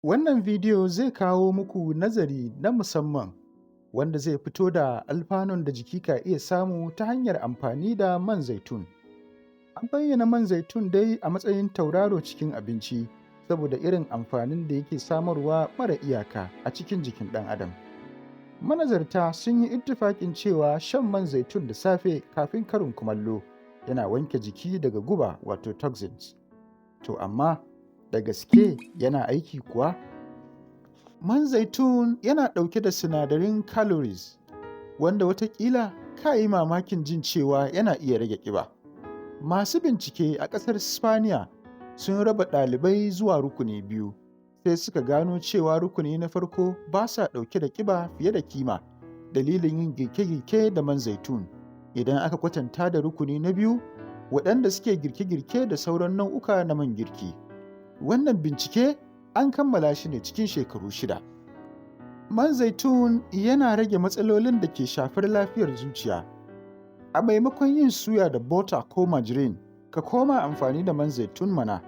Wannan bidiyo zai kawo muku nazari na musamman wanda zai fito da alfanun da jiki ka iya samu ta hanyar amfani da man zaitun. An bayyana man zaitun dai a matsayin tauraro cikin abinci saboda irin amfanin da yake samarwa mara iyaka a cikin jikin ɗan adam. Manazarta sun yi ittifaƙin cewa shan man zaitun da safe kafin karin kumallo yana wanke jiki daga guba wato toxins. To amma da gaske yana aiki kuwa? Man zaitun yana ɗauke da sinadarin calories wanda watakila ka yi mamakin jin cewa yana iya rage ƙiba. Masu bincike a ƙasar Spaniya sun raba ɗalibai zuwa rukuni biyu, sai suka gano cewa rukuni na farko ba sa ɗauke da ƙiba fiye da kima dalilin yin girke-girke da man zaitun. Idan aka kwatanta da rukuni na biyu, waɗanda suke girke-girke da sauran nau'uka na man girki. Wannan bincike an kammala shi ne cikin shekaru 6. Man zaitun yana rage matsalolin da ke shafar lafiyar zuciya. A maimakon yin suya da butter ko margarine, ka koma amfani da man zaitun mana.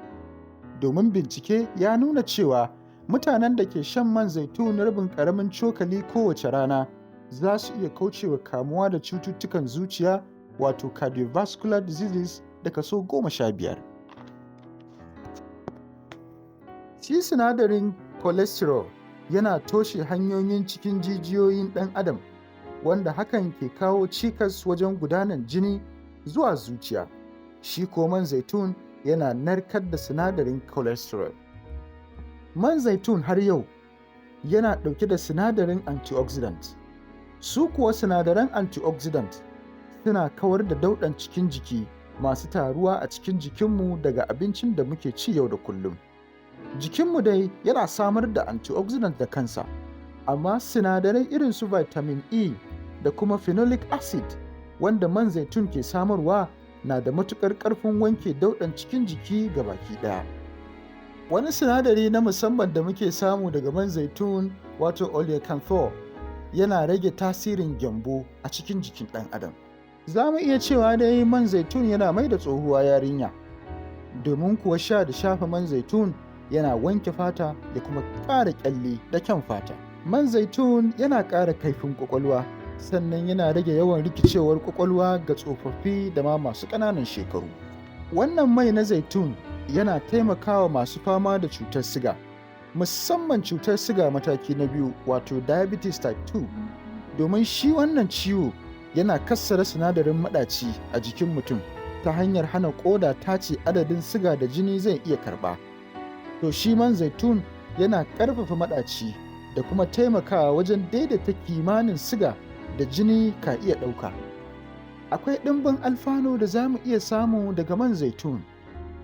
Domin bincike ya nuna cewa mutanen da ke shan man zaitun rabin ƙaramin cokali kowace rana za su iya kaucewa kamuwa da cututtukan zuciya wato cardiovascular diseases da kaso 15. Shi sinadarin cholesterol yana toshe hanyoyin cikin jijiyoyin ɗan adam, wanda hakan ke kawo cikas wajen gudanar jini zuwa zuciya. Shi ko man zaitun yana narkar da sinadarin cholesterol. Man zaitun har yau yana ɗauke da sinadarin antioxidant. Su kuwa sinadaran antioxidant suna kawar da dauɗan cikin jiki masu taruwa a cikin jikinmu daga abincin da muke ci yau da kullum. Jikinmu dai yana samar da antioxidant da kansa, amma sinadarai irin su vitamin E da kuma phenolic acid wanda man zaitun ke samarwa na da matuƙar ƙarfin wanke dauɗan cikin jiki gabaki ɗaya. Wani sinadari na musamman da muke samu daga man zaitun wato oleocanthal yana rage tasirin gyambo a cikin jikin ɗan adam. Za mu iya cewa dai man zaitun yana mai da tsohuwa yarinya, domin kuwa sha da shafa man zaitun yana wanke fata da kuma ƙara ƙyalli da kyan fata. Man zaitun yana ƙara kaifin ƙwaƙwalwa, sannan yana rage yawan rikicewar ƙwaƙwalwa ga tsofaffi da ma masu ƙananan shekaru. Wannan mai na zaitun yana taimakawa masu fama da cutar siga, musamman cutar siga mataki na 2 wato diabetes type 2, domin shi wannan ciwo yana kassara sinadarin maɗaci a jikin mutum ta hanyar hana ƙoda tace adadin siga da jini zai iya karɓa. To shi man zaitun yana ƙarfafa maɗaci da kuma taimakawa wajen daidaita kimanin siga da jini ka iya ɗauka. Akwai ɗimbin alfanu da za mu iya samu daga man zaitun.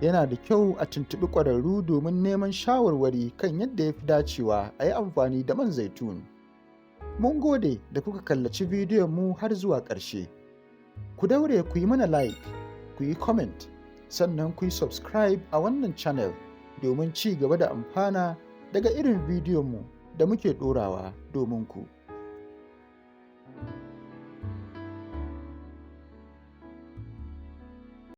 Yana da kyau a tuntuɓi ƙwararru domin neman shawarwari kan yadda ya fi dacewa a yi amfani da man zaitun. Mun gode da kuka kallaci bidiyon mu har zuwa ƙarshe. Ku daure ku yi mana like, ku yi comment, sannan ku yi subscribe a wannan channel domin ci gaba da amfana daga irin bidiyonmu da muke ɗorawa domin ku.